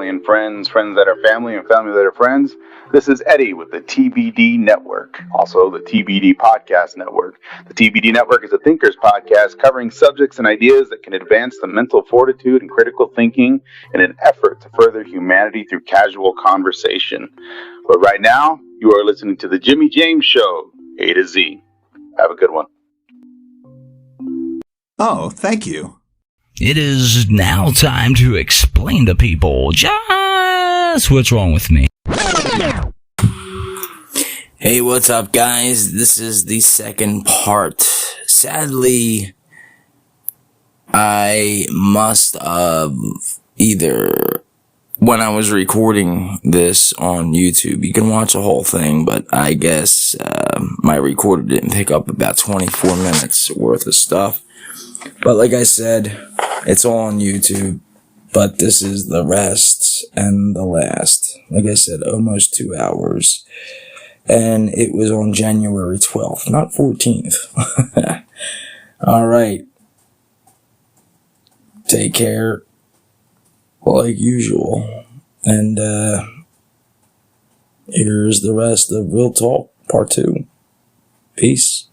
family and friends, friends that are family and family that are friends. This is Eddie with the TBD Network, also the TBD Podcast Network. The TBD Network is a thinkers podcast covering subjects and ideas that can advance the mental fortitude and critical thinking in an effort to further humanity through casual conversation. But right now, you are listening to the Jimmy James Show, A to Z. Have a good one. Oh, thank you. It is now time to explain to people just what's wrong with me. Hey, what's up, guys? This is the second part. Sadly, I must have either, when I was recording this on YouTube, you can watch the whole thing, but I guess my recorder didn't pick up about 24 minutes worth of stuff. But like I said, it's all on YouTube, but this is the rest and the last. Like I said, almost 2 hours. And it was on January 12th, not 14th. Alright. Take care. Like usual. And here's the rest of Real Talk Part 2. Peace.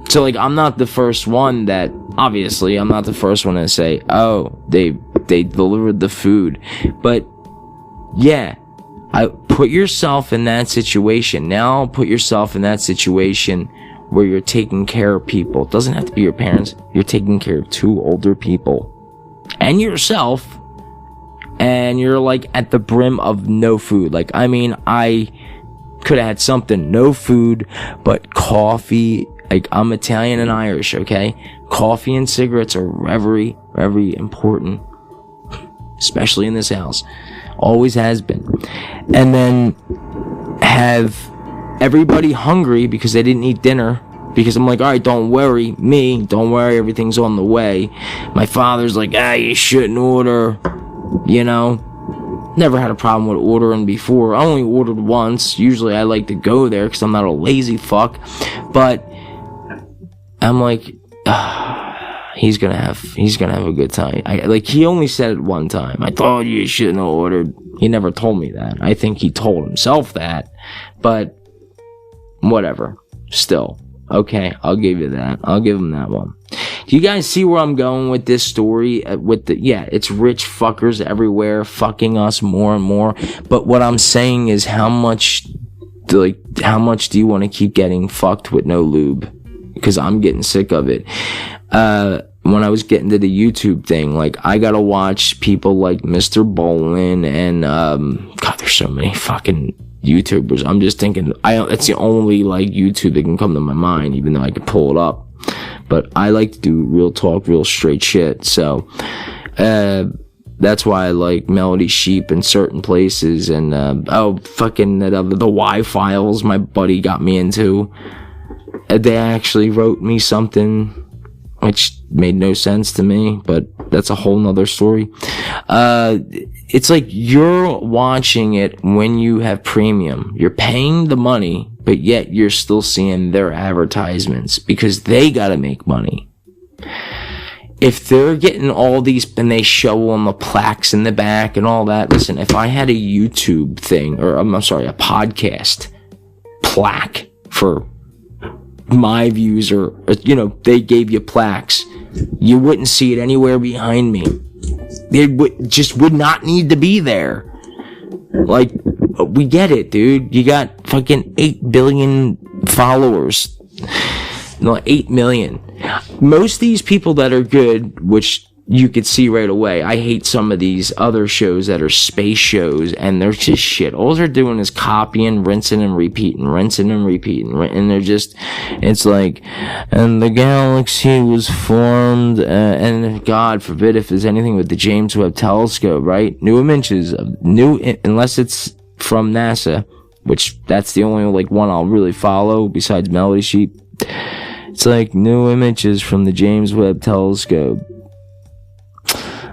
So, like, I'm not the first one that, obviously, I'm not the first one to say, oh, they delivered the food. But, yeah, I put yourself in that situation. Now, put yourself in that situation where you're taking care of people. It doesn't have to be your parents. You're taking care of 2 older people. And yourself. And you're, like, at the brim of no food. Like, I mean, I could have had something, no food, but coffee. Like, I'm Italian and Irish, okay? Coffee and cigarettes are very, very important. Especially in this house. Always has been. And then have everybody hungry because they didn't eat dinner. Because I'm like, alright, don't worry. Me, don't worry, everything's on the way. My father's like, you shouldn't order. You know? Never had a problem with ordering before. I only ordered once. Usually I like to go there because I'm not a lazy fuck. But I'm like, he's gonna have a good time. He only said it one time. I thought you shouldn't have ordered. He never told me that. I think he told himself that, but whatever. Still, okay, I'll give you that. I'll give him that one. Do you guys see where I'm going with this story? It's rich fuckers everywhere fucking us more and more. But what I'm saying is, how much do you want to keep getting fucked with no lube? Because I'm getting sick of it. When I was getting to the YouTube thing, like, I gotta watch people like Mr. Bolin and, God, there's so many fucking YouTubers. I'm just thinking, it's the only, like, YouTube that can come to my mind, even though I could pull it up. But I like to do real talk, real straight shit, so, that's why I like Melody Sheep in certain places, and, the Y-Files my buddy got me into. They actually wrote me something which made no sense to me, but that's a whole nother story. It's like you're watching it when you have premium. You're paying the money, but yet you're still seeing their advertisements because they gotta make money. If they're getting all these, and they show on the plaques in the back and all that, listen, if I had a YouTube thing, or a podcast plaque for my views, or they gave you plaques, you wouldn't see it anywhere behind me. It would not need to be there. Like, we get it, dude. You got fucking 8 billion followers. No, 8 million. Most of these people that are good, which you could see right away. I hate some of these other shows that are space shows, and they're just shit. All they're doing is copying, rinsing and repeating, and they're just, it's like, and the galaxy was formed, and God forbid if there's anything with the James Webb Telescope, right? New images, unless it's from NASA, which that's the only, like, one I'll really follow besides Melody Sheep. It's like, new images from the James Webb Telescope.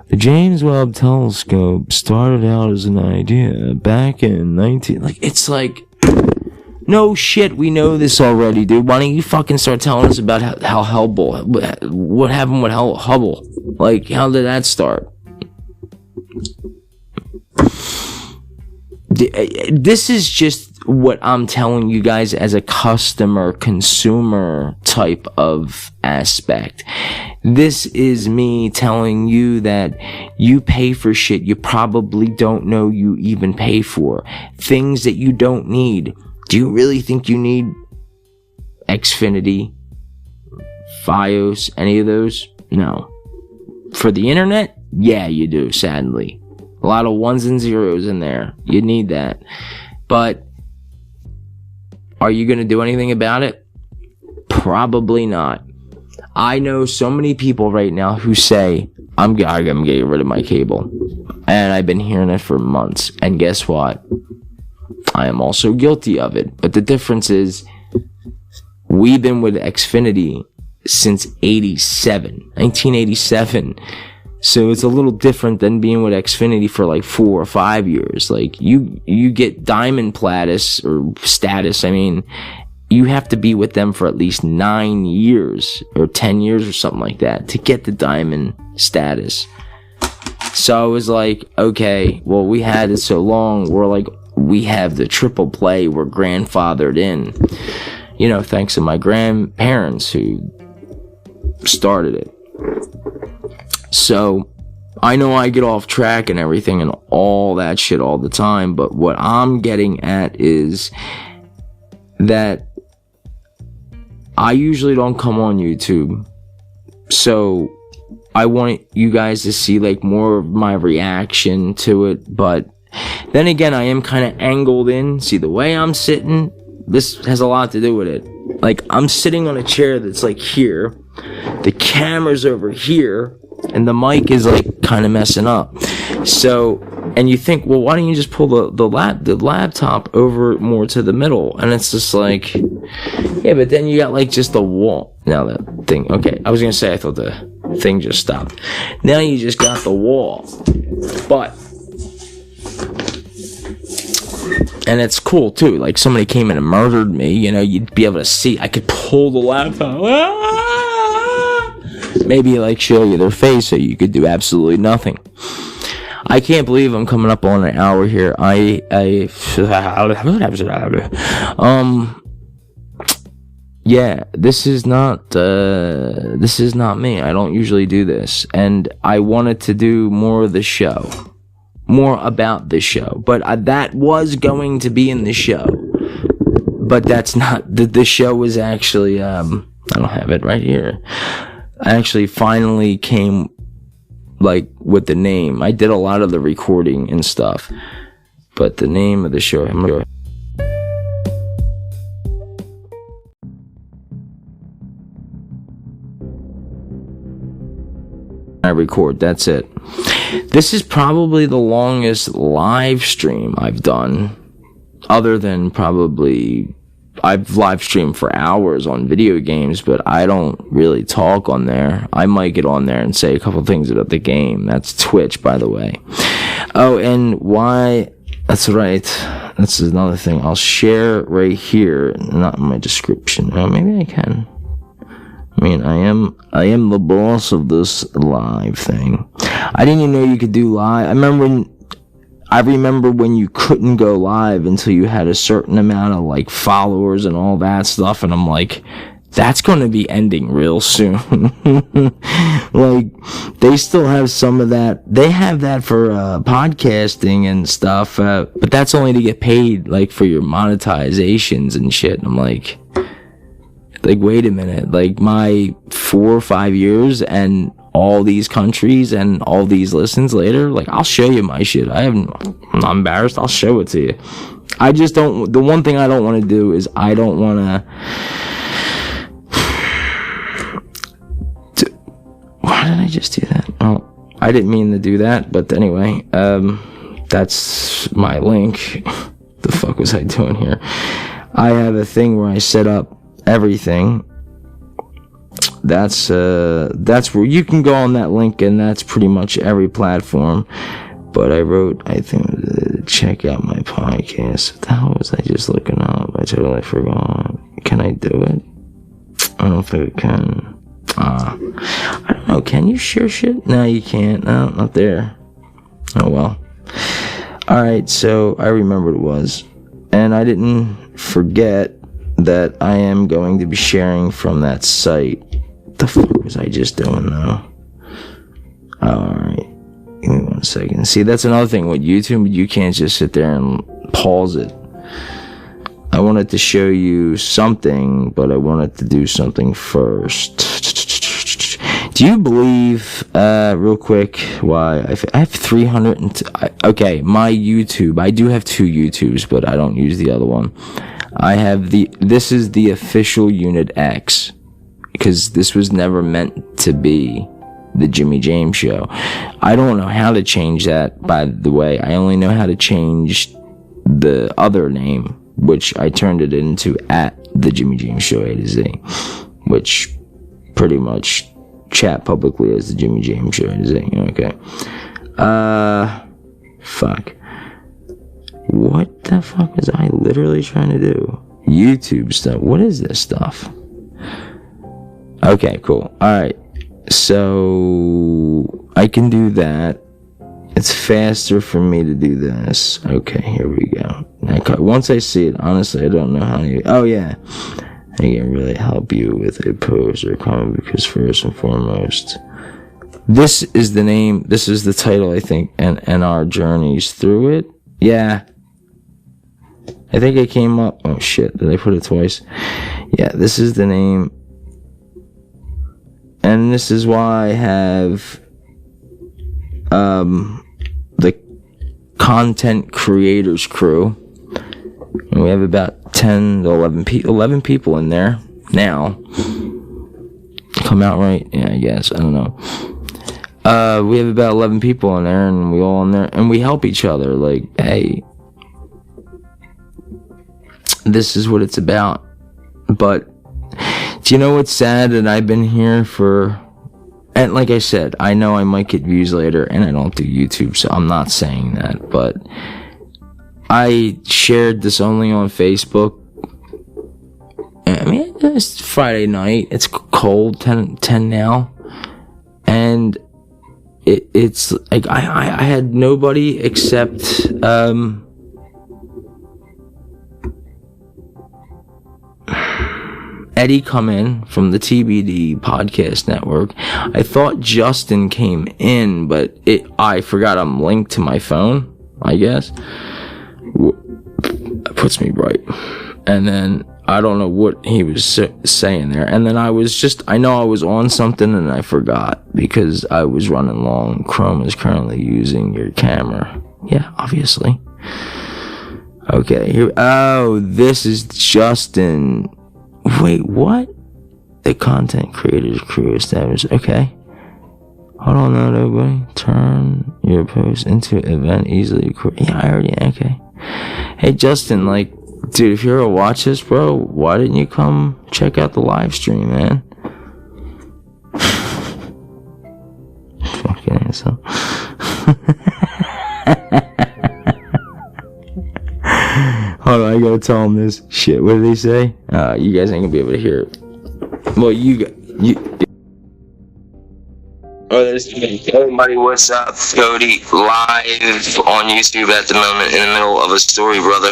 The James Webb Telescope started out as an idea back in it's like, No shit, we know this already, dude. Why don't you fucking start telling us about how Hubble, what happened with Hubble? Like, how did that start? This is just what I'm telling you guys as a customer, consumer type of aspect. This is me telling you that you pay for shit you probably don't know you even pay for. Things that you don't need. Do you really think you need Xfinity, Fios, any of those? No. For the internet? Yeah, you do, sadly. A lot of ones and zeros in there. You need that. But are you going to do anything about it? Probably not. I know so many people right now who say, I'm getting rid of my cable. And I've been hearing it for months. And guess what? I am also guilty of it. But the difference is, we've been with Xfinity since 1987. So it's a little different than being with Xfinity for like 4 or 5 years. Like, you get Diamond status, I mean, you have to be with them for at least 9 years or 10 years or something like that to get the Diamond status. So I was like, okay, well, we had it so long, we have the triple play, we're grandfathered in. You know, thanks to my grandparents who started it. So, I know I get off track and everything and all that shit all the time, but what I'm getting at is that I usually don't come on YouTube. So, I want you guys to see like more of my reaction to it, but then again, I am kind of angled in. See, the way I'm sitting, this has a lot to do with it. Like, I'm sitting on a chair that's like here, the camera's over here, and the mic is like kind of messing up. So, and you think, well, why don't you just pull the laptop over more to the middle? And it's just like, yeah, but then you got like just the wall. Now that thing, okay, I was gonna say I thought the thing just stopped. Now you just got the wall, but. And it's cool too. Like, somebody came in and murdered me, you know, you'd be able to see. I could pull the laptop. Maybe like show you their face so you could do absolutely nothing. I can't believe I'm coming up on an hour here. Yeah, this is not me. I don't usually do this. And I wanted to do more of the show. More about the show, but that was going to be in the show, but that's not, the show was actually, I don't have it right here. I actually finally came, like, with the name. I did a lot of the recording and stuff, but the name of the show, I record, that's it. This is probably the longest live stream I've done, other than probably, I've live streamed for hours on video games, but I don't really talk on there. I might get on there and say a couple things about the game. That's Twitch, by the way. Oh, and why, that's right, that's another thing. I'll share right here, not in my description. Oh, maybe I can. I mean, I am the boss of this live thing. I didn't even know you could do live. I remember when you couldn't go live until you had a certain amount of like followers and all that stuff, and I'm like, that's gonna be ending real soon. Like, they still have some of that. They have that for podcasting and stuff, but that's only to get paid, like, for your monetizations and shit. And I'm like, wait a minute, like, my 4 or 5 years and all these countries and all these listens later, like, I'll show you my shit. I'm not embarrassed, I'll show it to you. I just don't, the one thing I don't want to do is I don't want to, why did I just do that? Oh, I didn't mean to do that, but anyway, that's my link. The fuck was I doing here? I have a thing where I set up everything. That's where you can go on that link, and that's pretty much every platform. But I wrote, I think, check out my podcast. What the hell was I just looking up? I totally forgot. Can I do it? I don't think I can. I don't know. Can you share shit? No, you can't. No, not there. Oh, well. Alright, so I remember what it was. And I didn't forget that I am going to be sharing from that site. What the fuck was I just doing now? Alright. Give me 1 second. See, that's another thing with YouTube. You can't just sit there and pause it. I wanted to show you something, but I wanted to do something first. Do you believe, real quick, why I have 300 okay, my YouTube, I do have 2 YouTubes, but I don't use the other one. I have this is the official Unit X, because this was never meant to be the Jimmy James Show. I don't know how to change that, by the way. I only know how to change the other name, which I turned it into at the Jimmy James Show A to Z, which pretty much chat publicly as the Jimmy James Show A to Z. Okay. Fuck. What the fuck was I literally trying to do? YouTube stuff. What is this stuff? Okay, cool. Alright. So I can do that. It's faster for me to do this. Okay, here we go. Once I see it, honestly, I don't know how to... Oh, yeah. I can really help you with a post or comment, because first and foremost, this is the name, this is the title, I think, and our journeys through it. Yeah. I think I came up... Oh, shit. Did I put it twice? Yeah, this is the name. And this is why I have the content creators crew. And we have about 10 to 11 people in there now. Come out right? Yeah, I guess. I don't know. We have about 11 people in there, and we all in there, and we help each other. Like, hey, this is what it's about. But do you know what's sad? That I've been here for, and like I said, I know I might get views later, and I don't do YouTube, so I'm not saying that, but I shared this only on Facebook. I mean, it's Friday night, it's cold, 10 now, and it's like, I had nobody except, Eddie come in from the TBD podcast network. I thought Justin came in, but I forgot I'm linked to my phone, I guess. That puts me right. And then I don't know what he was saying there. And then I know I was on something and I forgot because I was running long. Chrome is currently using your camera. Yeah, obviously. Okay, here. Oh, this is Justin. Wait, what? The content creators crew established. Okay. Hold on now, everybody. Turn your post into event easily. Yeah, I already. Okay. Hey, Justin, like, dude, if you're gonna watch this, bro, why didn't you come check out the live stream, man? Fucking asshole. Hold on, I gotta tell him this. Shit, what did they say? You guys ain't gonna be able to hear it. Well, you. Oh, there's me. Everybody, what's up? Cody, live on YouTube at the moment in the middle of a story, brother.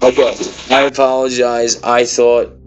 Okay, I apologize. I thought...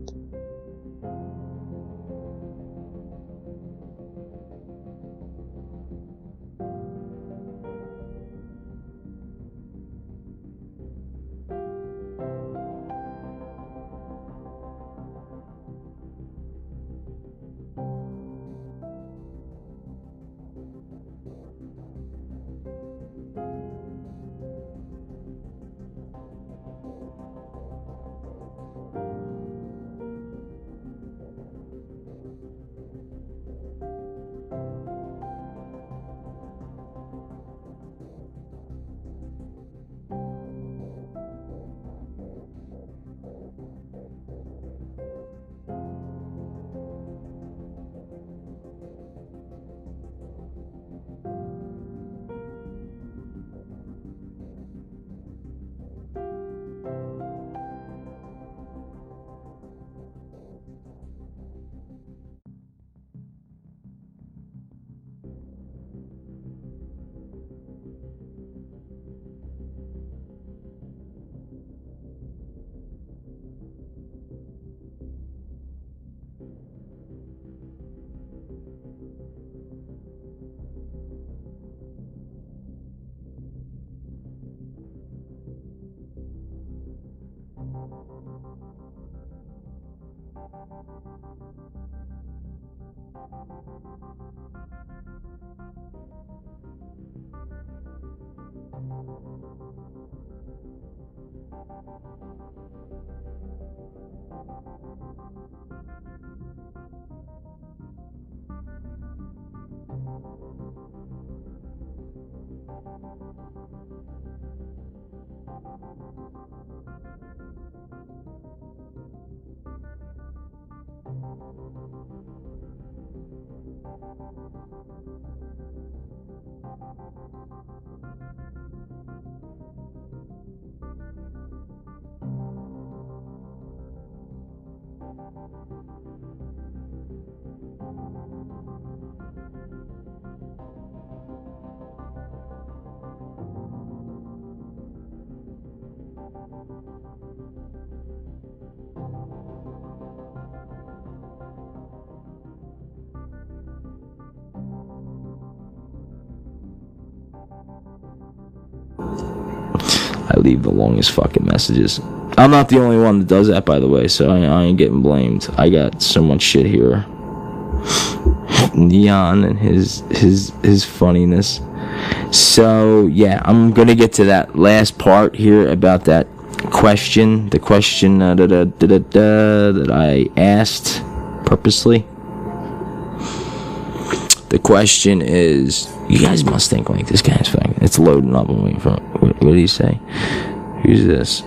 I leave the longest fucking messages. I'm not the only one that does that, by the way, so I ain't getting blamed. I got so much shit here. Neon and his funniness. So yeah, I'm gonna get to that last part here about that question. The question that I asked purposely. The question is, you guys must think like this guy's fucking. It's loading up. I'm waiting for. What did he say? Who's this?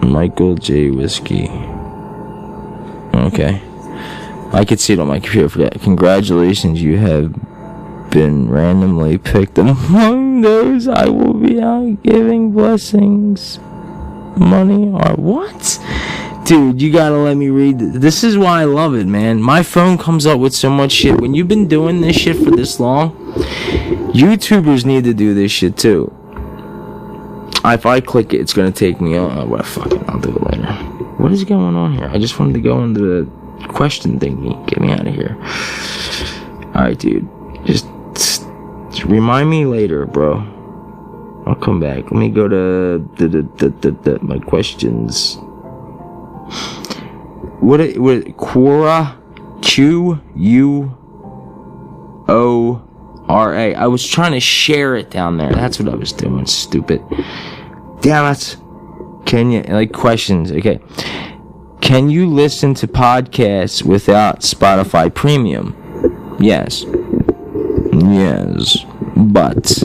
Michael J. Whiskey. Okay. I could see it on my computer. Congratulations, you have been randomly picked among those I will be out giving blessings, money, or what? Dude, you gotta let me read this. This is why I love it, man. My phone comes up with so much shit. When you've been doing this shit for this long, YouTubers need to do this shit too. If I click it, it's gonna take me on. Oh, well, fuck it, I'll do it later. What is going on here? I just wanted to go into the question thingy. Get me out of here. Alright, dude. Just remind me later, bro. I'll come back. Let me go to my questions. What Quora? Quora. I was trying to share it down there. That's what I was doing. Stupid. Damn it. Can you, like, questions? Okay. Can you listen to podcasts without Spotify Premium? Yes. Yes. But.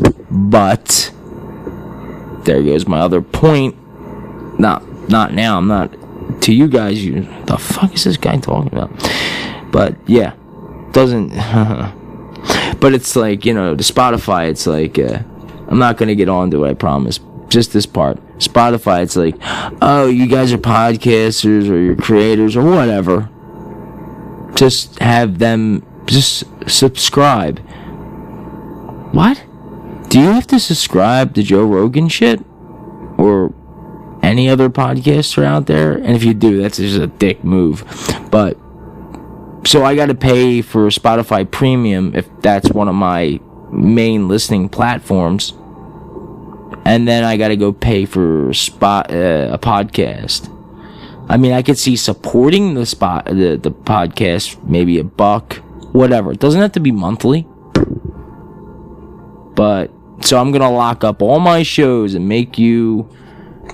There goes my other point. Not now. I'm not. To you guys, the fuck is this guy talking about? But yeah, doesn't. But it's like, the Spotify. It's like, I'm not gonna get on to it, I promise. Just this part. Spotify. It's like, oh, you guys are podcasters or you're creators or whatever. Just have them just subscribe. What? Do you have to subscribe to Joe Rogan shit? Or any other podcaster out there? And if you do, that's just a dick move. But so I gotta pay for Spotify Premium if that's one of my main listening platforms, and then I gotta go pay for a podcast. I mean, I could see supporting the podcast, maybe $1, whatever. It doesn't have to be monthly. But so I'm gonna lock up all my shows and make you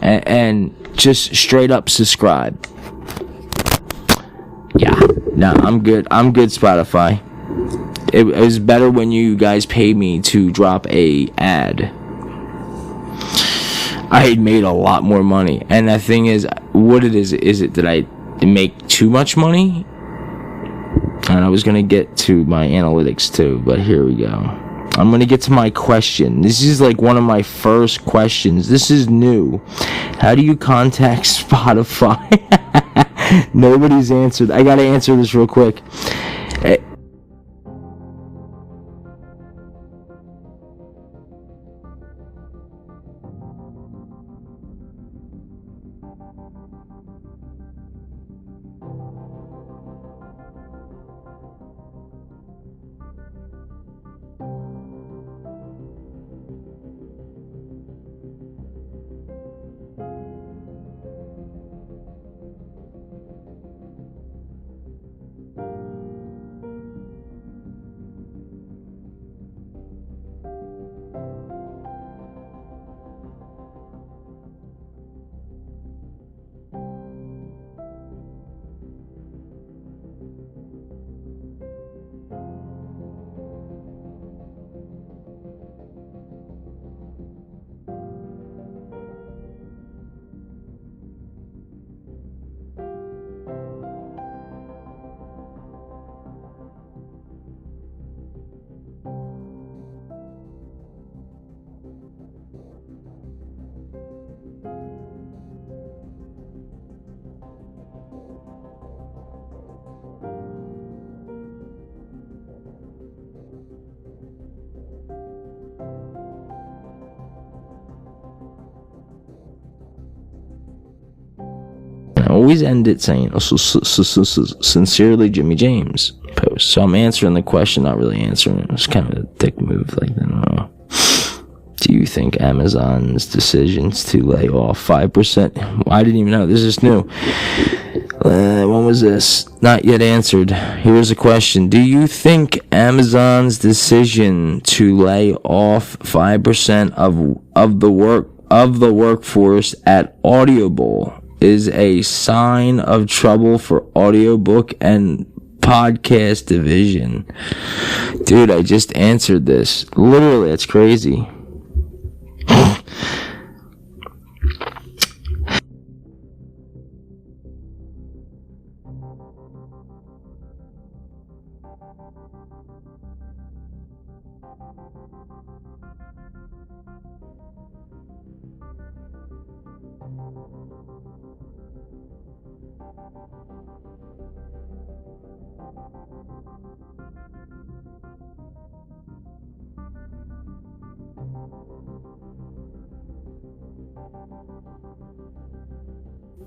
and just straight up subscribe. Yeah, nah, I'm good. Spotify. It was better when you guys paid me to drop a ad. I had made a lot more money, and the thing is, what it is it that I make too much money? And I was gonna get to my analytics too, but here we go. I'm gonna get to my question. This is like one of my first questions. This is new. How do you contact Spotify? Nobody's answered. I gotta answer this real quick. always end it saying, sincerely, Jimmy James post. So I'm answering the question, not really answering it. It's kind of a dick move. Like, I don't know. Do you think Amazon's decisions to lay off 5%? I didn't even know. This is new. When was this? Not yet answered. Here's a question. Do you think Amazon's decision to lay off 5% of the workforce at Audible is a sign of trouble for audiobook and podcast division? Dude, I just answered this. Literally, it's crazy.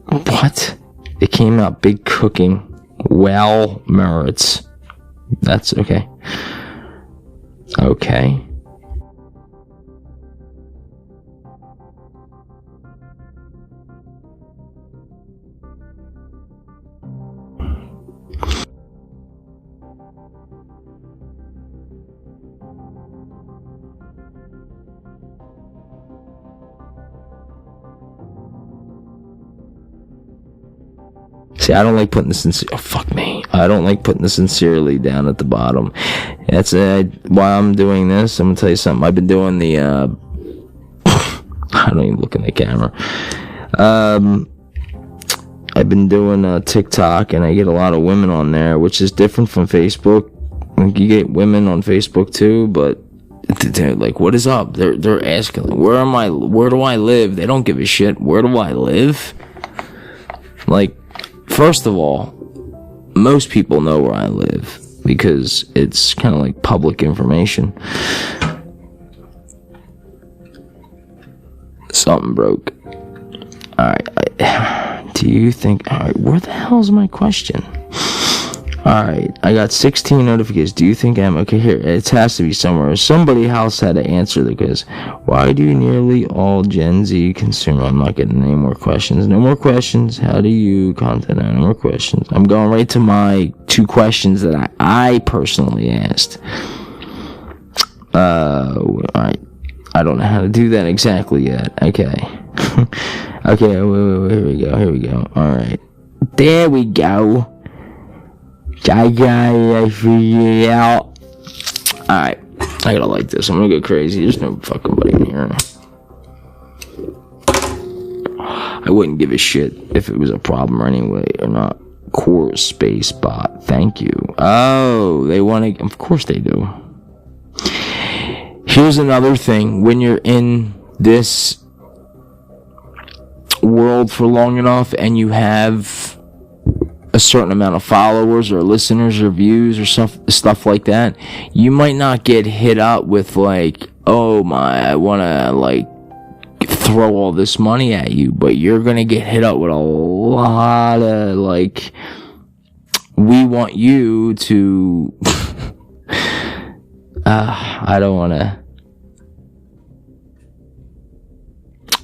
What? It came out big cooking. Well, merits. That's okay. Okay. See, I don't like putting the I don't like putting the sincerely down at the bottom. That's why I'm doing this. I'm gonna tell you something. I've been doing the I don't even look in the camera. I've been doing TikTok, and I get a lot of women on there, which is different from Facebook. Like, you get women on Facebook too, but they're like, "What is up?" They're asking, like, Where do I live? They don't give a shit. Where do I live? Like, first of all, most people know where I live because it's kind of like public information. Something broke. Alright, do you think... Alright, where the hell's my question? Alright, I got 16 notifications. Do you think okay, here, it has to be somewhere. Somebody else had to answer the quiz. Why do nearly all Gen Z consume... I'm not getting any more questions. No more questions. How do you content? No more questions. I'm going right to my 2 questions that I personally asked. Alright. I don't know how to do that exactly yet. Okay. Okay, wait, here we go. Alright. There we go. I figured it out. Alright. I gotta like this. I'm gonna go crazy. There's no fucking buddy in here. I wouldn't give a shit if it was a problem anyway or not. Core space bot. Thank you. Oh, they want to... Of course they do. Here's another thing. When you're in this world for long enough and you have a certain amount of followers or listeners or views or stuff like that, you might not get hit up with like, oh my, I want to like throw all this money at you, but you're going to get hit up with a lot of like, we want you to I don't want to.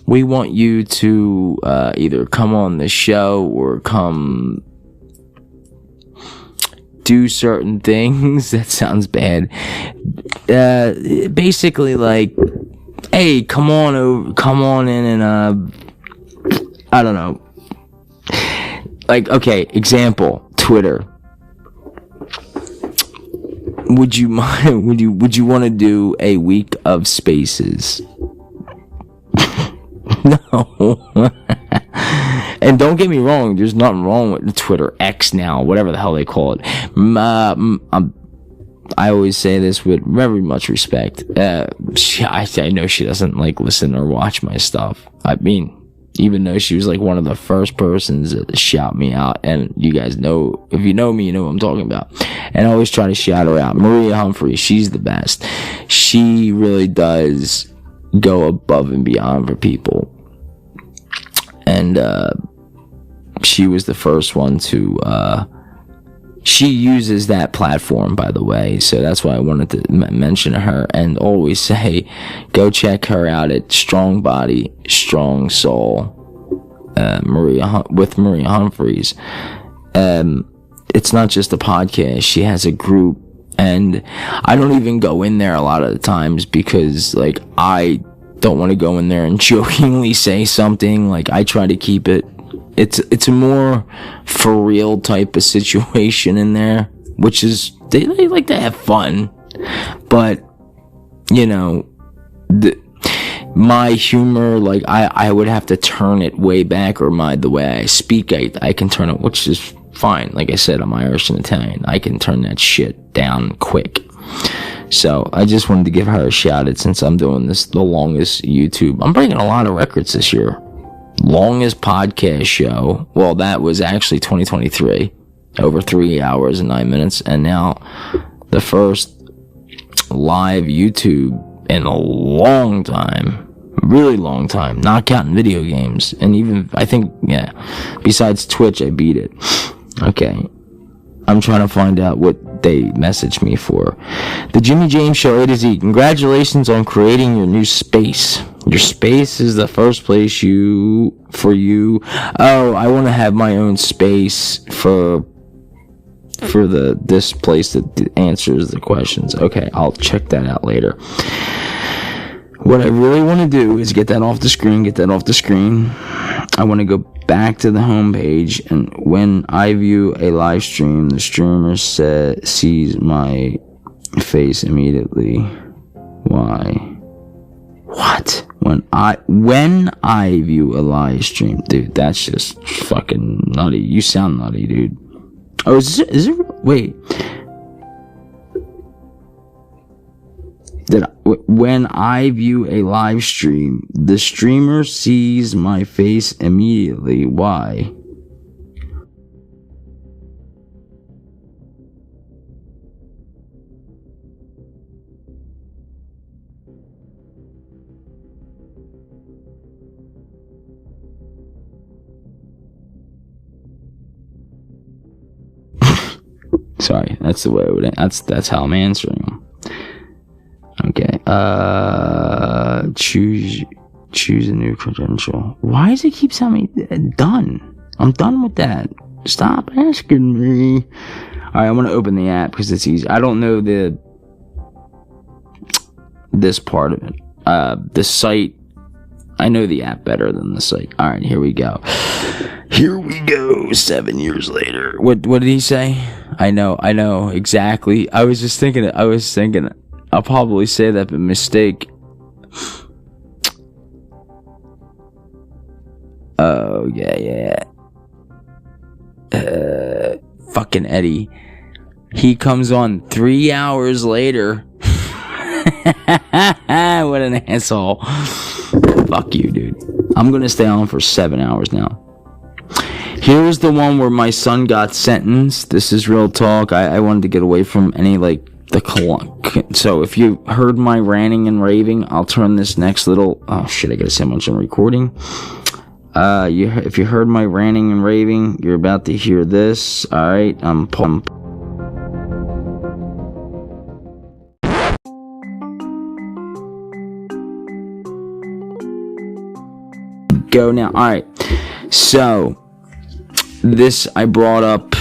We want you to either come on the show or come do certain things. That sounds bad. Basically, like, hey, come on in, and I don't know. Like, okay, example, Twitter. Would you mind? Would you want to do a week of spaces? No. And don't get me wrong, there's nothing wrong with the Twitter X now, whatever the hell they call it. I always say this with very much respect. I know she doesn't like listen or watch my stuff. I mean, even though she was like one of the first persons to shout me out, and you guys know, if you know me, you know what I'm talking about. And I always try to shout her out. Maria Humphrey, she's the best. She really does go above and beyond for people. And she was the first one to, she uses that platform, by the way, so that's why I wanted to mention her and always say, go check her out at Strong Body, Strong Soul, with Maria Humphreys. It's not just a podcast, she has a group, and I don't even go in there a lot of the times because, like, I don't want to go in there and jokingly say something. Like, I try to keep it, it's a more for real type of situation in there, which is, they like to have fun, but, you know, my humor, like, I would have to turn it way back, or the way I speak, I can turn it, which is fine. Like I said, I'm Irish and Italian. I can turn that shit down quick. So I just wanted to give her a shout out, since I'm doing this the longest YouTube. I'm breaking a lot of records this year. Longest podcast show. Well, that was actually 2023. Over 3 hours and 9 minutes. And now the first live YouTube in a long time. Really long time. Not counting video games. And even, I think, yeah. Besides Twitch, I beat it. Okay. I'm trying to find out what they messaged me for. The Jimmy James Show A to Z. Congratulations on creating your new space. Your space is the first place for you. Oh, I want to have my own space for this place that answers the questions. Okay, I'll check that out later. What I really want to do is get that off the screen. I want to go back to the home page, and when I view a live stream, the streamer sees my face immediately. Why? What? When I view a live stream, dude, that's just fucking nutty. You sound nutty, dude. Oh, is it? Wait. When I view a live stream, the streamer sees my face immediately. Why? Sorry, that's the way I would. That's how I'm answering them. Okay. Choose a new credential. Why does it keep telling me done? I'm done with that. Stop asking me. Alright, I'm gonna open the app because it's easy. I don't know this part of it. The site. I know the app better than the site. Alright, here we go. 7 years later. What did he say? I know exactly. I was thinking I'll probably say that by mistake. Oh yeah. Fucking Eddie. He comes on 3 hours later. What an asshole. Fuck you, dude. I'm gonna stay on for 7 hours now. Here's the one where my son got sentenced. This is real talk. I wanted to get away from any, like, so if you heard my ranting and raving, I'll turn this next little... Oh, shit, I gotta say how much I'm recording. If you heard my ranting and raving, you're about to hear this. Alright, I'm pumped. Go now. Alright, so... This I brought up.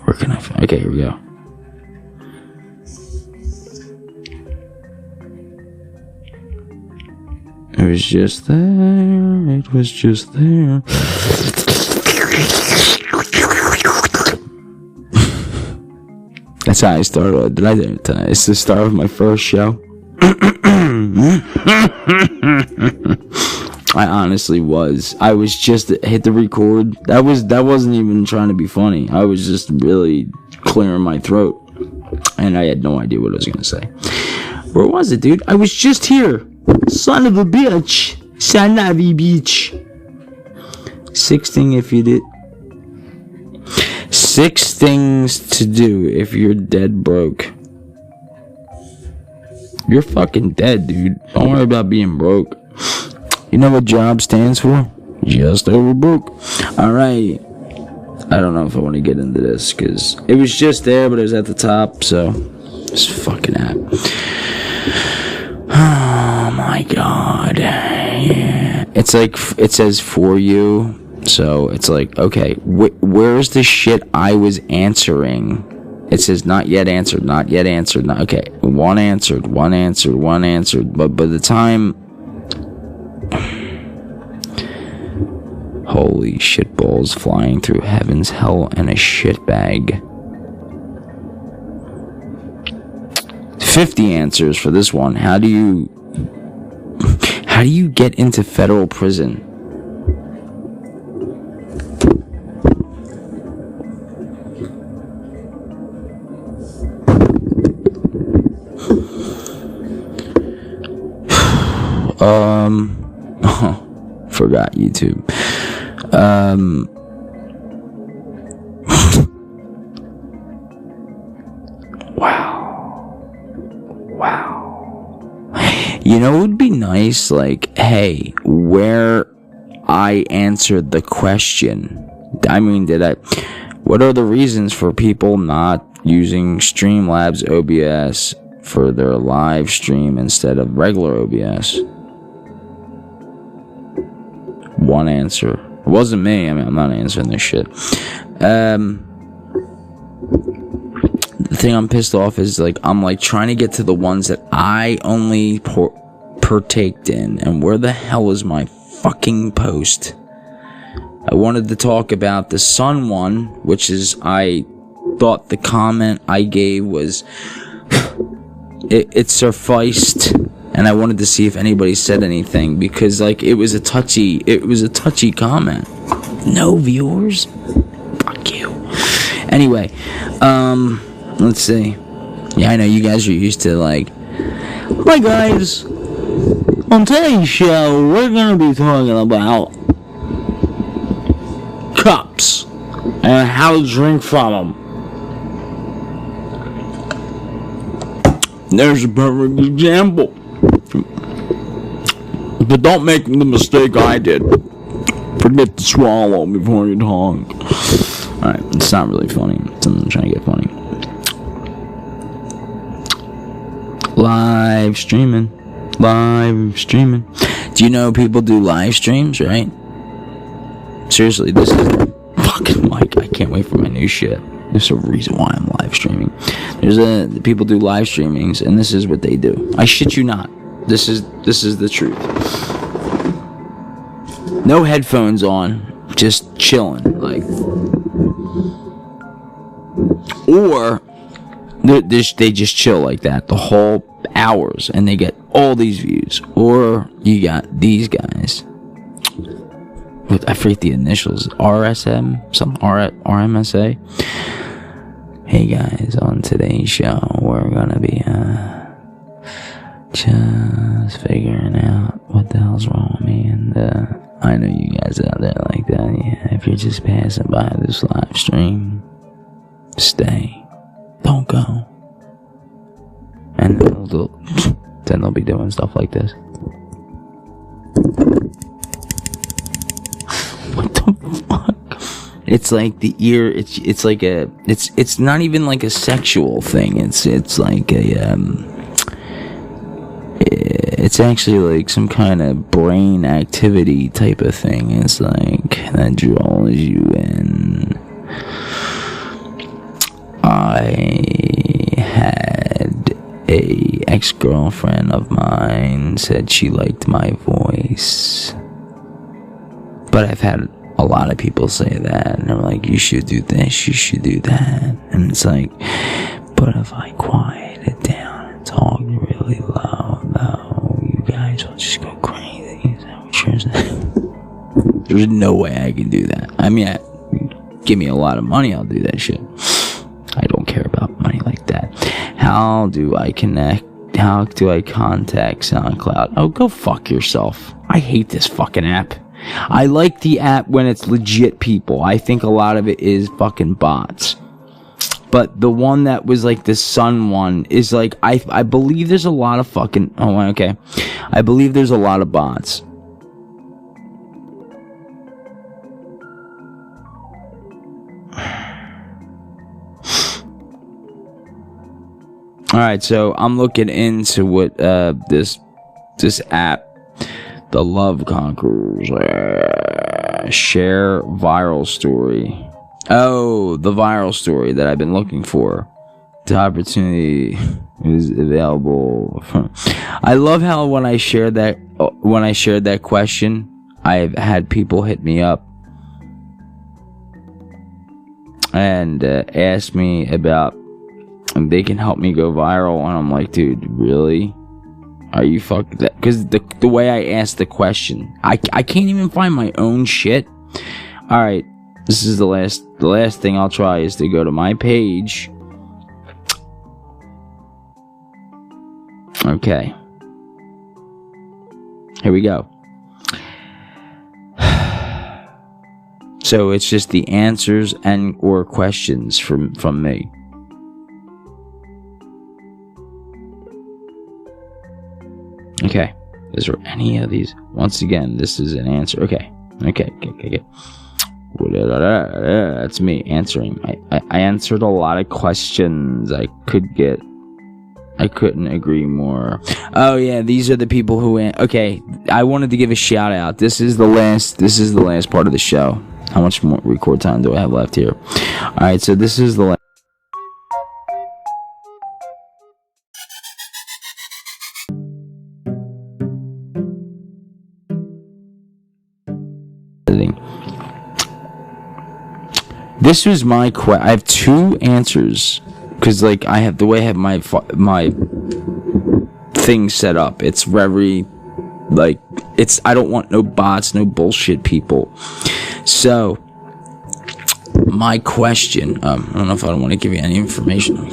Where can I find? Okay, here we go. It was just there. That's how I started. Did I do it tonight? It's the start of my first show. I honestly was. I was just hit the record. That wasn't even trying to be funny. I was just really clearing my throat. And I had no idea what I was gonna say. Where was it, dude? I was just here. Son of a bitch. Son of a bitch. 6 things to do if you're dead broke. You're fucking dead, dude. Don't worry about being broke. You know what JOB stands for? Just over broke. Alright. I don't know if I want to get into this, because it was just there, but it was at the top, so... This fucking app. Oh my god. Yeah. It's like, it says for you, so it's like, okay, where's the shit I was answering? It says not yet answered, not yet answered, not, okay, one answered, but by the time... Holy shit balls flying through heaven's hell and a shit bag. 50 answers for this one. How do you get into federal prison? Forgot YouTube. Wow. You know, it would be nice, like, hey, where I answered the question. I mean, what are the reasons for people not using Streamlabs OBS for their live stream instead of regular OBS? One answer. It wasn't me. I mean, I'm not answering this shit. The thing I'm pissed off is, like, I'm, like, trying to get to the ones that I only partaked in. And where the hell is my fucking post? I wanted to talk about the sun one, which is, I thought the comment I gave was... it sufficed... And I wanted to see if anybody said anything, because, like, it was a touchy comment. No viewers? Fuck you. Anyway, let's see. Yeah, I know you guys are used to, like, hi guys, on today's show, we're gonna be talking about cups and how to drink from them. There's a perfect example. But don't make the mistake I did. Forget to swallow before you talk. Alright, it's not really funny. I'm trying to get funny. Live streaming. Do you know people do live streams, right? Seriously, this is fucking like, I can't wait for my new shit. There's a reason why I'm live streaming. People do live streamings, and this is what they do. I shit you not. This is the truth. No headphones on, just chilling, like. Or they just chill like that the whole hours, and they get all these views. Or you got these guys with, I forget the initials, RSM, some RMSA. Hey guys, on today's show, we're gonna be just figuring out what the hell's wrong with me, and I know you guys out there like that. Yeah, if you're just passing by this live stream, stay, don't go. And then they'll be doing stuff like this. What the fuck? It's like the ear. It's like a. It's not even like a sexual thing. It's like a It's actually like some kind of brain activity type of thing. It's like that draws you in. I had a ex-girlfriend of mine said she liked my voice, but I've had a lot of people say that, and they're like, you should do this, you should do that, and it's like, but if I quiet it down and talk really loud, though, you guys will just go crazy. Is that what you're saying? There's no way I can do that. I mean, give me a lot of money, I'll do that shit. I don't care about money like that. How do I contact SoundCloud? Oh, go fuck yourself. I hate this fucking app. I like the app when it's legit people. I think a lot of it is fucking bots. But the one that was like the Sun one is like, I believe there's a lot of fucking, oh, okay. I believe there's a lot of bots. Alright, so I'm looking into what this app, the Love Conquerors, share viral story. Oh, the viral story that I've been looking for. The opportunity is available. I love how when I shared that question, I've had people hit me up and ask me about if they can help me go viral, and I'm like, dude, really? Are you fucking that? Because the way I asked the question, I can't even find my own shit. All right, this is the last thing I'll try is to go to my page. Okay. Here we go. So it's just the answers and or questions from me. Okay. Is there any of these? Once again, this is an answer. Okay. That's me answering. I answered a lot of questions I couldn't agree more. Oh yeah, these are the people who okay, I wanted to give a shout out. This is the last part of the show. How much more record time do I have left here? Alright, so this is the last. This was my I have two answers. Because, like, I have my thing set up. It's very, like, I don't want no bots, no bullshit people. So, my question, I don't know if I don't want to give you any information.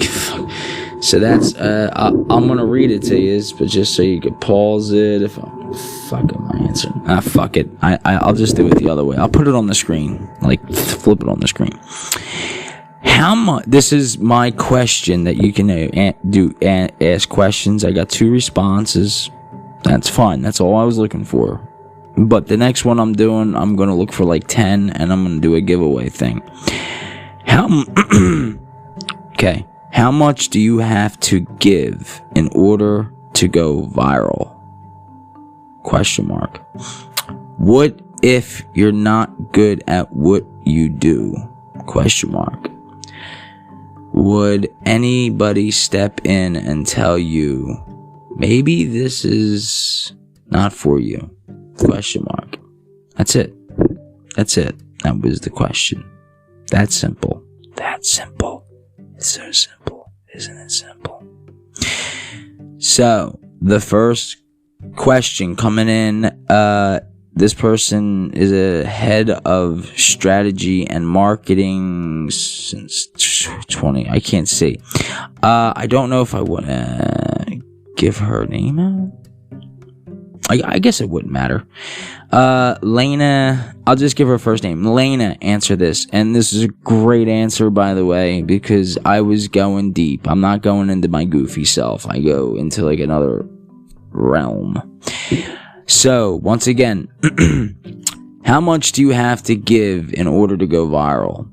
So that's, I'm going to read it to you, but just so you can pause it. Fuck am I answering? Fuck it. I'll just do it the other way. I'll put it on the screen. Like, flip it on the screen. How much? This is my question that you can ask questions. I got 2 responses. That's fine. That's all I was looking for. But the next one I'm doing, I'm going to look for like 10, and I'm going to do a giveaway thing. Okay. How much do you have to give in order to go viral? Question mark. What if you're not good at what you do? Question mark. Would anybody step in and tell you, maybe this is not for you? Question mark. That's it. That was the question. That's simple. It's so simple. Isn't it simple? So, the first question coming in, this person is a head of strategy and marketing since 20. I can't see. I don't know if I want to give her name out. I guess it wouldn't matter. Lena, I'll just give her first name. Lena, answer this. And this is a great answer, by the way, because I was going deep. I'm not going into my goofy self. I go into like another realm. So, once again, how much do you have to give in order to go viral?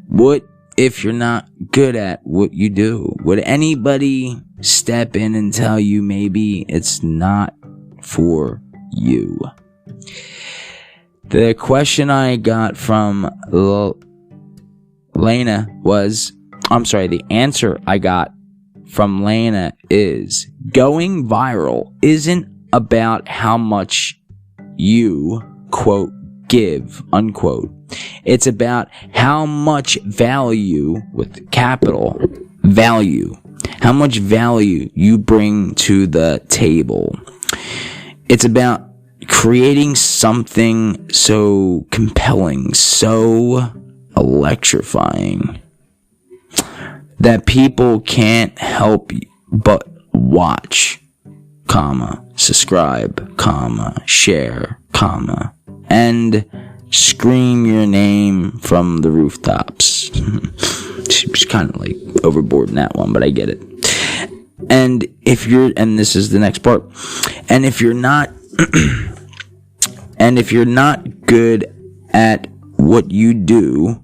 What if you're not good at what you do? Would anybody step in and tell you maybe it's not for you? The question I got from Lena was, the answer I got from Lena is, going viral isn't about how much you, quote, give, unquote. It's about how much value, with capital, value, how much value you bring to the table. It's about creating something so compelling, so electrifying, that people can't help but watch, subscribe, share, and scream your name from the rooftops. She was kind of like overboard in that one, but I get it. And this is the next part, and if you're not good at what you do,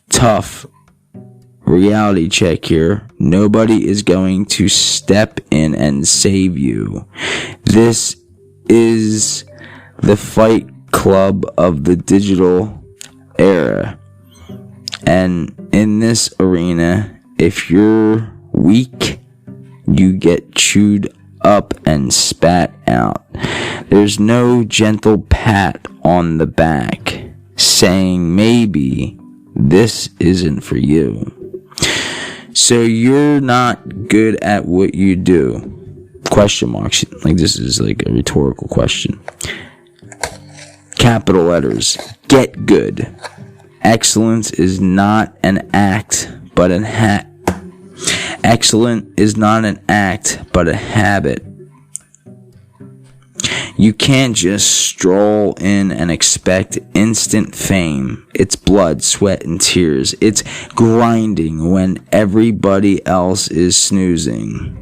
tough reality check here. Nobody is going to step in and save you. This is the fight club of the digital era. And in this arena, if you're weak, you get chewed up and spat out. There's no gentle pat on the back saying maybe this isn't for you. So you're not good at what you do. Question marks. Like, this is like a rhetorical question. Capital letters. Get good. Excellence is not an act, but an Excellent is not an act, but a habit. You can't just stroll in and expect instant fame. It's blood, sweat, and tears. It's grinding when everybody else is snoozing.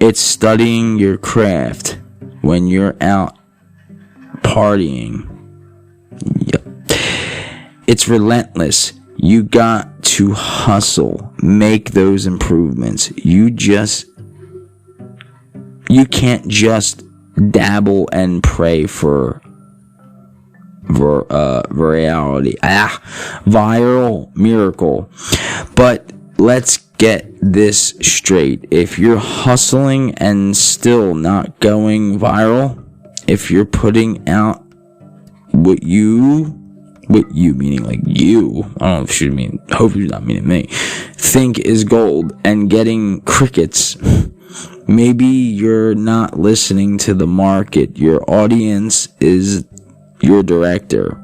It's studying your craft when you're out partying. Yep. It's relentless. You got to hustle, make those improvements. You can't just dabble and pray for virality. Viral miracle. But let's get this straight. If you're hustling and still not going viral, if you're putting out what you meaning like you, I don't know if she mean, hope you're not meaning me, think is gold and getting crickets, maybe you're not listening to the market. Your audience is your director.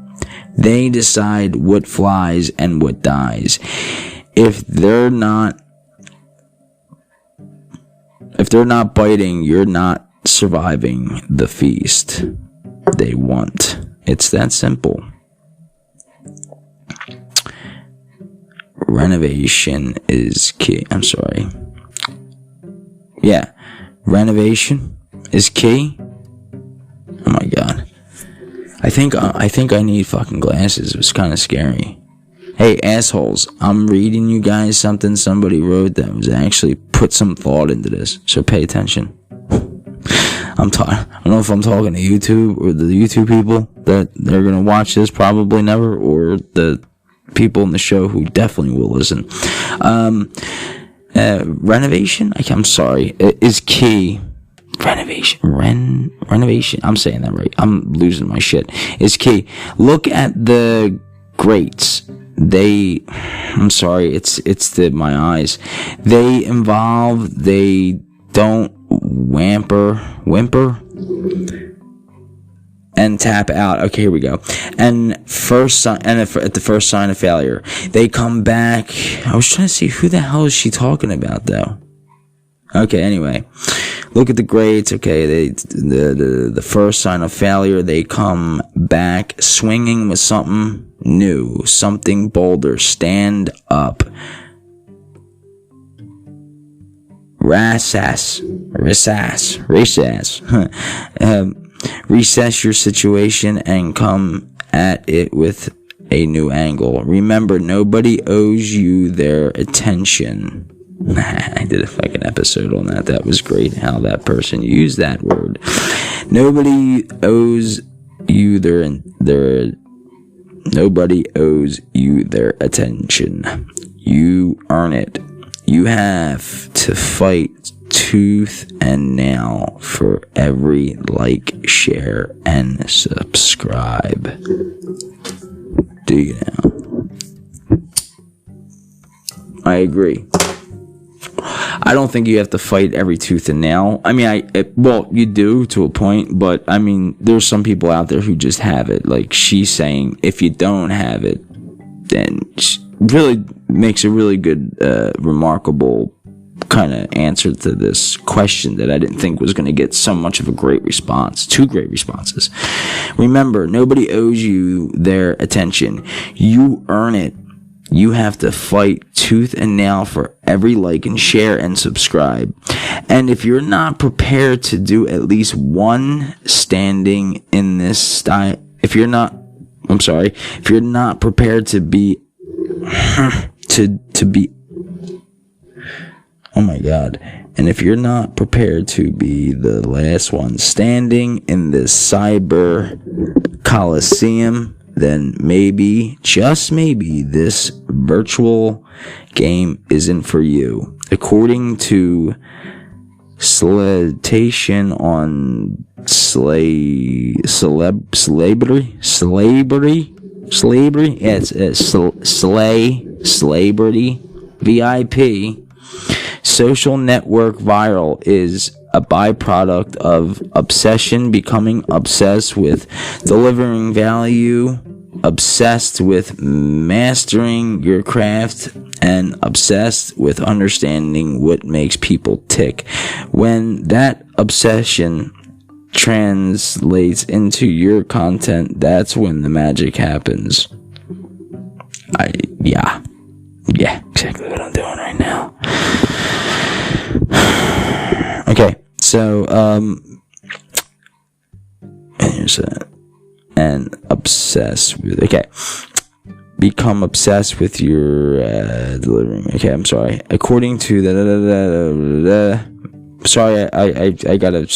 They decide what flies and what dies. If they're not biting, you're not surviving the feast they want. It's that simple. Renovation is key. I'm sorry. Yeah. Renovation is key. Oh my god. I think I need fucking glasses. It was kind of scary. Hey, assholes. I'm reading you guys something somebody wrote that was actually put some thought into this. So pay attention. I don't know if I'm talking to YouTube or the YouTube people that they're going to watch this, probably never, or the people in the show who definitely will listen. Renovation, I'm sorry, is key. Renovation, I'm saying that right. I'm losing my shit. Is key. Look at the greats. I'm sorry, it's my eyes. They don't whimper and tap out. Okay, here we go. And at the first sign of failure, they come back. I was trying to see who the hell is she talking about though. Okay, anyway, look at the grades. Okay, the first sign of failure, they come back swinging with something new, something bolder. Stand up. Recess your situation and come at it with a new angle. Remember, nobody owes you their attention. I did a fucking episode on that. That was great how that person used that word. Nobody owes you their attention. You earn it. You have to fight tooth and nail for every like, share, and subscribe. Do you now? I agree. I don't think you have to fight every tooth and nail. I mean, you do to a point, but I mean, there's some people out there who just have it. Like she's saying, if you don't have it, then really makes a really good, remarkable kind of answer to this question that I didn't think was going to get so much of a great response. 2 great responses. Remember, nobody owes you their attention. You earn it. You have to fight tooth and nail for every like and share and subscribe. And if you're not prepared to do at least one standing in this style, if you're not if you're not prepared to be, oh my God. And if you're not prepared to be the last one standing in this cyber coliseum, then maybe, just maybe, this virtual game isn't for you. According to Slatation on slavery. Yeah, it's slavery. VIP. Social network viral is a byproduct of obsession, becoming obsessed with delivering value, obsessed with mastering your craft, and obsessed with understanding what makes people tick. When that obsession translates into your content, that's when the magic happens. Yeah, exactly what I'm doing right now. Okay, so, here's that. And obsessed with, okay. Become obsessed with your, delivering, okay, I'm sorry. According to sorry, I gotta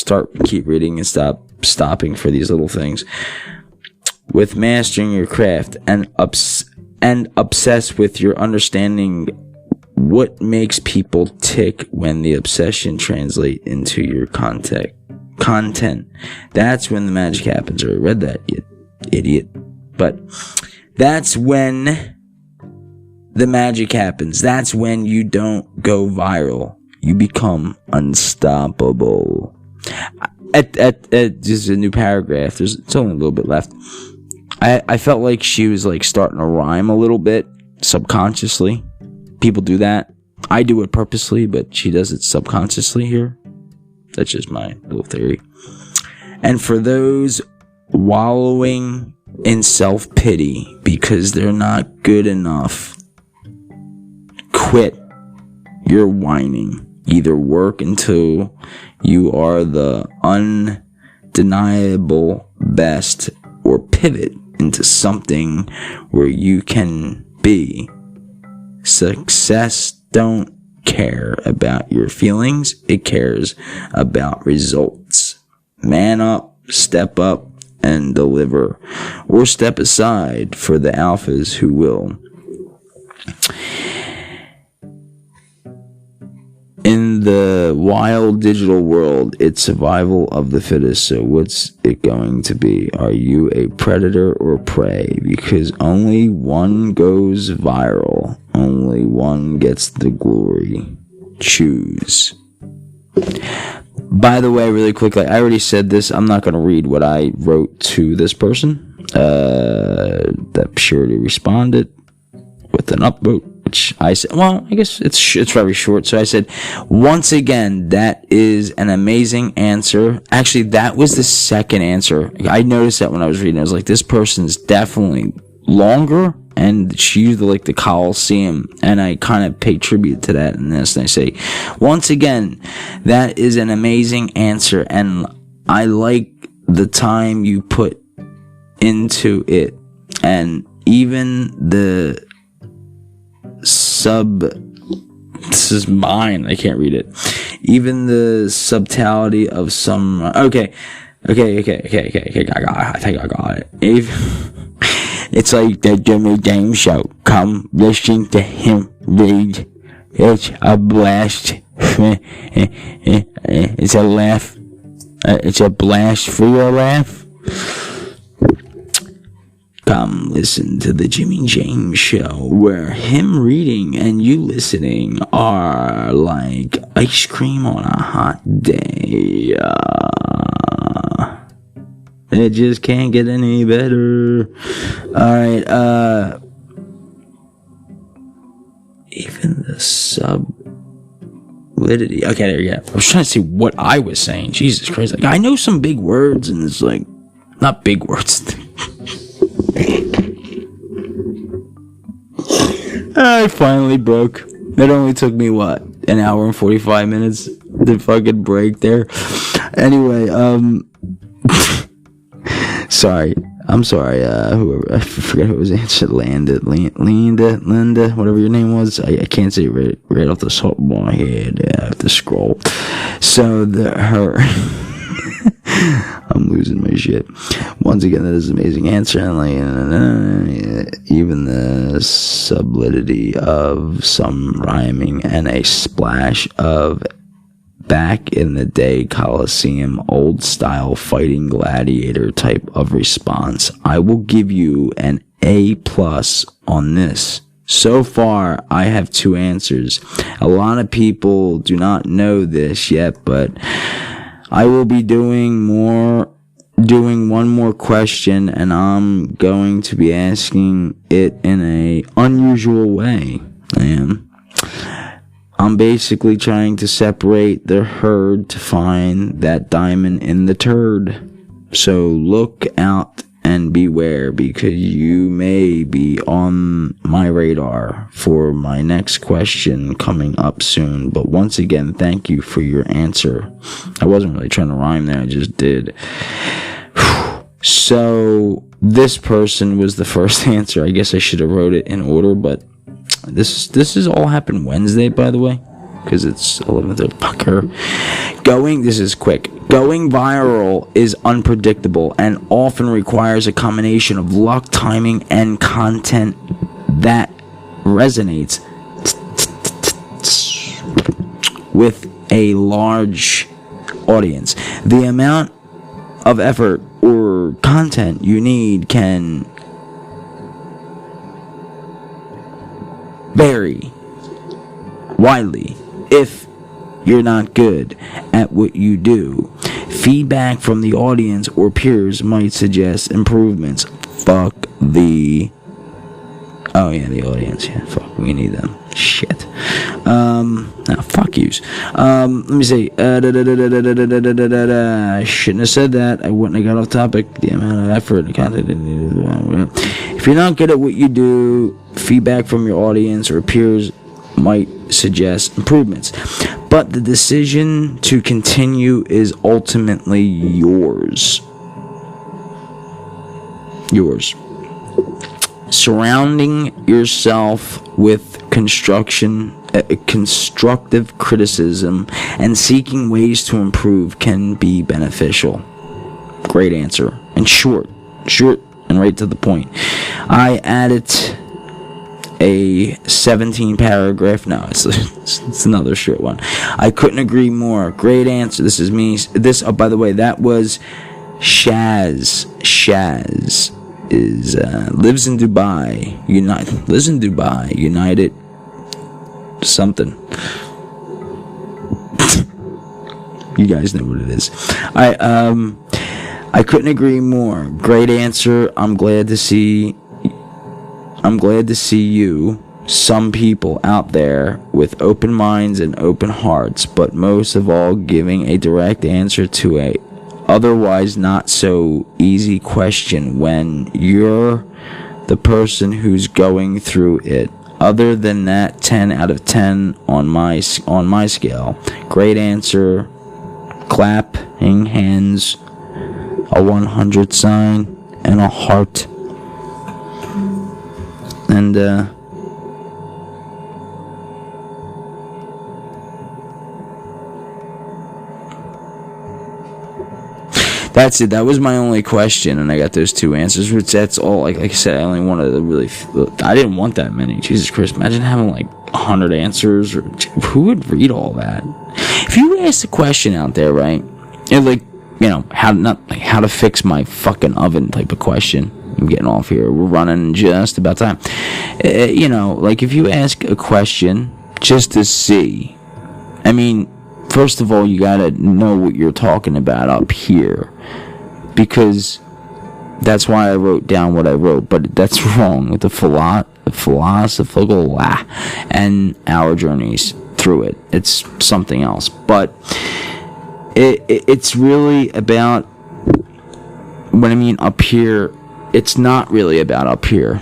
keep reading and stopping for these little things. With mastering your craft and obsessed with your understanding what makes people tick, when the obsession translates into your content. That's when the magic happens. I read that, you idiot. But that's when the magic happens. That's when you don't go viral. You become unstoppable. At just a new paragraph. It's only a little bit left. I felt like she was like starting to rhyme a little bit subconsciously. People do that. I do it purposely, but she does it subconsciously here. That's just my little theory. And for those wallowing in self-pity because they're not good enough, quit your whining. Either work until you are the undeniable best, or pivot into something where you can be. Success don't care about your feelings. It cares about results. Man up, step up, and deliver. Or step aside for the alphas who will. In the wild digital world, it's survival of the fittest. So what's it going to be? Are you a predator or prey? Because only one goes viral. Only one gets the glory. Choose. By the way, really quickly, I already said this. I'm not going to read what I wrote to this person. That Purity responded with an upvote. Which I said, well, I guess it's very short. So I said, once again, that is an amazing answer. Actually, that was the second answer. I noticed that when I was reading. I was like, this person's definitely longer, and she used like the Coliseum, and I kind of pay tribute to that in this. And I say, once again, that is an amazing answer, and I like the time you put into it, and even the this is mine, I can't read it. Even the subtlety of some, okay, I think I got it. It's like the Jimmy James show. Come listen to him read. It's a blast. It's a laugh. It's a blast for your laugh. Come listen to the Jimmy James show, where him reading and you listening are like ice cream on a hot day. It just can't get any better. Alright, even the subvalidity. Okay, there you go. I was trying to see what I was saying. Jesus Christ. Like, I know some big words, and it's like, not big words. I finally broke. It only took me, what, an hour and 45 minutes to fucking break there. Anyway, sorry. I'm sorry, whoever, I forget who was answered, Linda, whatever your name was. I can't say it right off the top of my head. I have to scroll. So, I'm losing my shit. Once again, that is an amazing answer. And even the subtlety of some rhyming and a splash of back in the day Coliseum old style fighting gladiator type of response. I will give you an A+ on this. So far, I have 2 answers. A lot of people do not know this yet, but I will be doing one more question, and I'm going to be asking it in a unusual way. I'm basically trying to separate the herd to find that diamond in the turd. So look out and beware, because you may be on my radar for my next question coming up soon. But once again, thank you for your answer. I wasn't really trying to rhyme there, I just did. So this person was the first answer. I guess I should have wrote it in order, but this is all happened Wednesday, by the way, because it's 11:30. Fucker. This is quick. Going viral is unpredictable and often requires a combination of luck, timing, and content that resonates with a large audience. The amount of effort or content you need can vary widely if you're not good at what you do. Feedback from the audience or peers might suggest improvements. The audience. Yeah, fuck, we need them. Shit. Fuck yous. Let me see. I shouldn't have said that. I wouldn't have got off topic. The amount of effort and content. If you're not good at what you do, feedback from your audience or peers might suggest improvements. But the decision to continue is ultimately yours. Surrounding yourself with constructive criticism and seeking ways to improve can be beneficial. Great answer. And short and right to the point. I added a 17 paragraph. No, it's another short one. I couldn't agree more. Great answer. This is me. By the way, that was Shaz. Shaz is lives in Dubai. United something. You guys know what it is. I couldn't agree more. Great answer. I'm glad to see you, some people out there with open minds and open hearts, but most of all giving a direct answer to a otherwise not so easy question when you're the person who's going through it. Other than that, 10 out of 10 on my scale. Great answer. Clapping hands, a 100 sign, and a heart. And that's it. That was my only question, and I got those 2 answers. Which that's all. Like I said, I only wanted to really. I didn't want that many. Jesus Christ! Imagine having like 100 answers. Or who would read all that? If you asked a question out there, right? And like, how to fix my fucking oven type of question. I'm getting off here. We're running just about time. Like if you ask a question just to see, I mean, first of all, you gotta know what you're talking about up here, because that's why I wrote down what I wrote. But that's wrong with the philosophical and our journeys through it. It's something else. But it's really about, when I mean up here, it's not really about up here.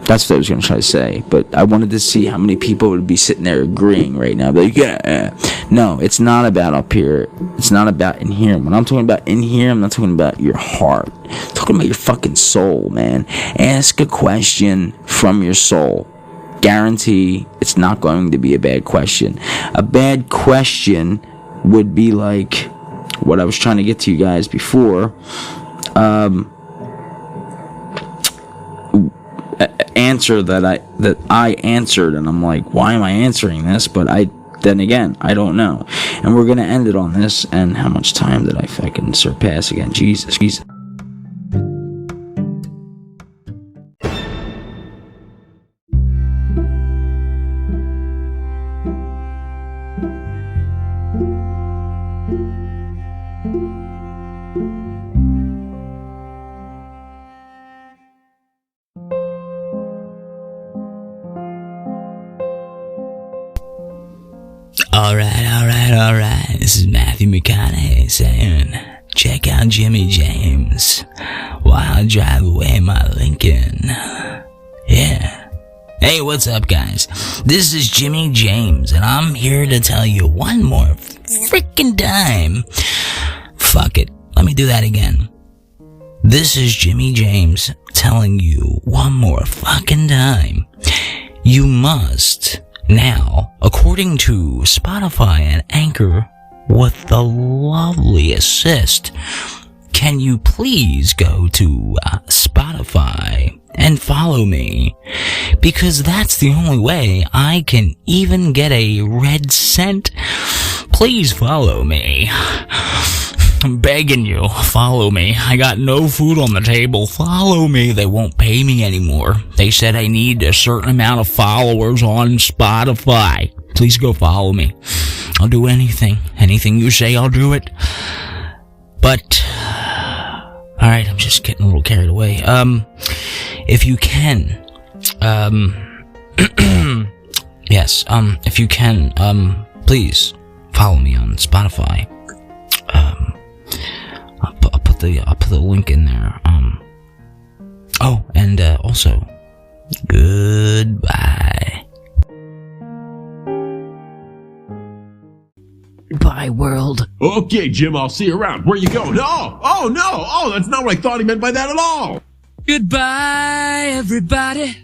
That's what I was going to try to say. But I wanted to see how many people would be sitting there agreeing right now. Like, yeah. No, it's not about up here. It's not about in here. When I'm talking about in here, I'm not talking about your heart. I'm talking about your fucking soul, man. Ask a question from your soul. Guarantee it's not going to be a bad question. A bad question would be like what I was trying to get to you guys before. Answer that I answered, and I'm like, why am I answering this? But then again, I don't know. And we're gonna end it on this. And how much time did I fucking surpass again? Jesus. Alright. This is Matthew McConaughey saying, check out Jimmy James while I drive away my Lincoln. Yeah. Hey, what's up, guys? This is Jimmy James, and I'm here to tell you one more freaking time. Fuck it. Let me do that again. This is Jimmy James telling you one more fucking time. You must now, according to Spotify and Anchor, with the lovely assist, can you please go to Spotify and follow me? Because that's the only way I can even get a red cent. Please follow me. I'm begging you, follow me. I got no food on the table. Follow me. They won't pay me anymore. They said I need a certain amount of followers on Spotify. Please go follow me. I'll do anything. Anything you say, I'll do it. But, alright, I'm just getting a little carried away. If you can, yes, if you can, please follow me on Spotify. I'll put the link in there. Oh, and also, goodbye. Bye, world. Okay, Jim, I'll see you around. Where you going? Oh, no. Oh, that's not what I thought he meant by that at all. Goodbye, everybody.